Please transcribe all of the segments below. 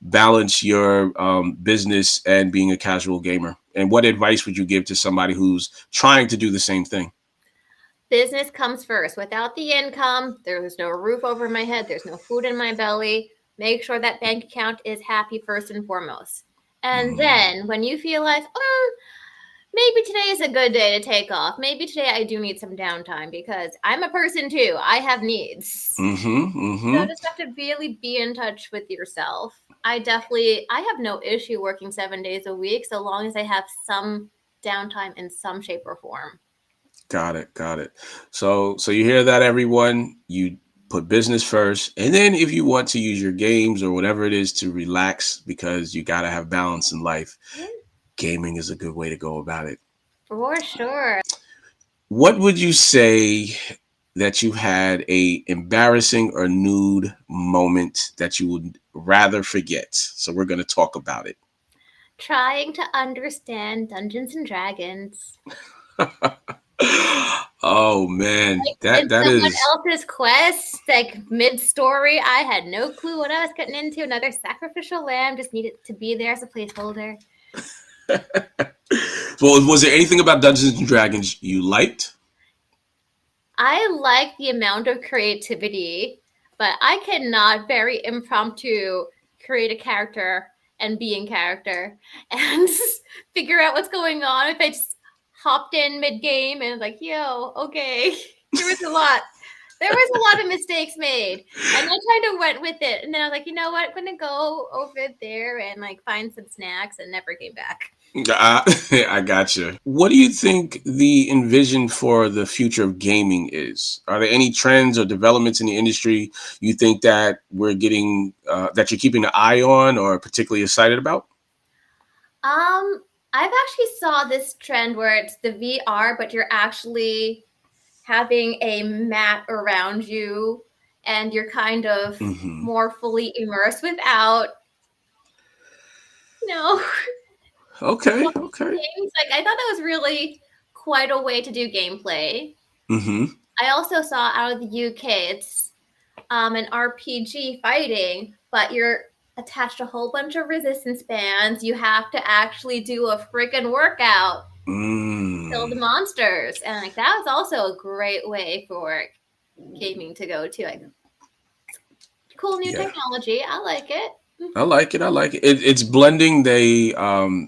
balance your business and being a casual gamer? And what advice would you give to somebody who's trying to do the same thing? Business comes first. Without the income, there's no roof over my head, there's no food in my belly. Make sure that bank account is happy first and foremost. And then when you feel like, maybe today is a good day to take off. Maybe today I do need some downtime because I'm a person too. I have needs. So just have to really be in touch with yourself. I have no issue working 7 days a week so long as I have some downtime in some shape or form. Got it. Got it. So you hear that, everyone? You put business first, and then if you want to use your games or whatever it is to relax, because you got to have balance in life, gaming is a good way to go about it. For sure. What would you say that you had a embarrassing or nude moment that you would rather forget? So we're going to talk about it. Trying to understand Dungeons and Dragons. Oh man, that In that someone is else's quest, like mid-story, I had no clue what I was getting into. Another sacrificial lamb just needed to be there as a placeholder. well, was there anything about Dungeons and Dragons you liked? I like the amount of creativity, but I cannot very impromptu create a character and be in character and figure out what's going on. If I just hopped in mid-game and like, yo, okay, there was a lot. There was a lot of mistakes made, and I kind of went with it. And then I was like, you know what? I'm gonna go over there and like find some snacks, and never came back. I got you. What do you think the envision for the future of gaming is? Are there any trends or developments in the industry you think that we're getting that you're keeping an eye on or particularly excited about? I've actually saw this trend where it's the VR, but you're actually having a mat around you, and you're kind of Hmm. more fully immersed without, you know, Okay. Okay. things. Like I thought that was really quite a way to do gameplay. Hmm. I also saw out of the UK, it's an RPG fighting, but you're attached a whole bunch of resistance bands. You have to actually do a freaking workout, kill the Mm. monsters, and like that was also a great way for gaming to go to. Like cool new Yeah. technology. I like it. I like it. I like it. It's blending the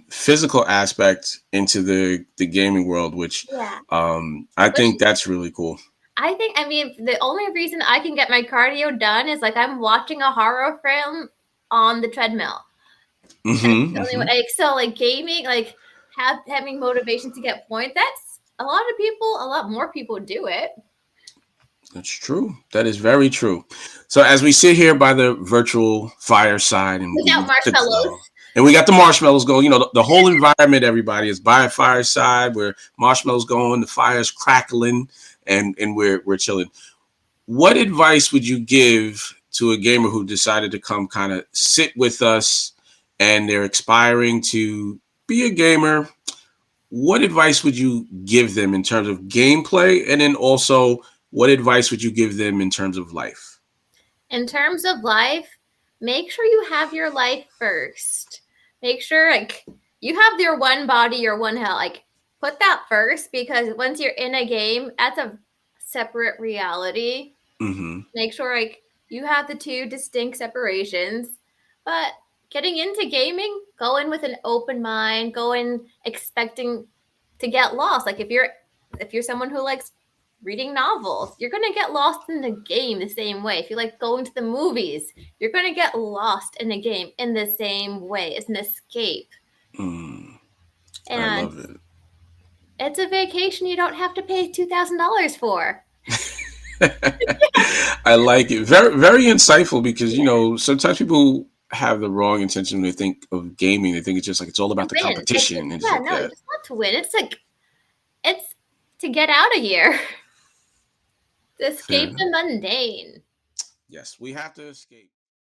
physical aspect into the gaming world, which Yeah. I Which think that's really cool. I mean, the only reason I can get my cardio done is like I'm watching a horror film on the treadmill. That's the only way. Hmm. Like, so, like gaming, like having motivation to get points. That's a lot of people. A lot more people do it That's true. That is very true. So as we sit here by the virtual fireside, and we without got the marshmallows. glow, and we got the marshmallows going, the whole environment, everybody is by a fireside where marshmallows going, the fire's crackling, and we're chilling. What advice would you give to a gamer who decided to come kind of sit with us and they're aspiring to be a gamer? What advice would you give them in terms of gameplay? And then also, what advice would you give them in terms of life? In terms of life, make sure you have your life first. Make sure like you have your one body, your one health. Like put that first because once you're in a game, that's a separate reality. Hmm. Make sure like you have the two distinct separations. But getting into gaming, go in with an open mind, go in expecting to get lost. Like if you're someone who likes reading novels, you're gonna get lost in the game the same way. If you like going to the movies, you're gonna get lost in the game in the same way. It's an escape. Mm, I And love it. it's a vacation you don't have to pay $2,000 for. I like it. Very, very insightful because, sometimes people have the wrong intention when they think of gaming. They think it's just like it's all To about the win. Like competition. And it's yeah, like, no, yeah, it's not to win. It's like it's to get out of here. To fair escape enough. the mundane. Yes, we have to escape.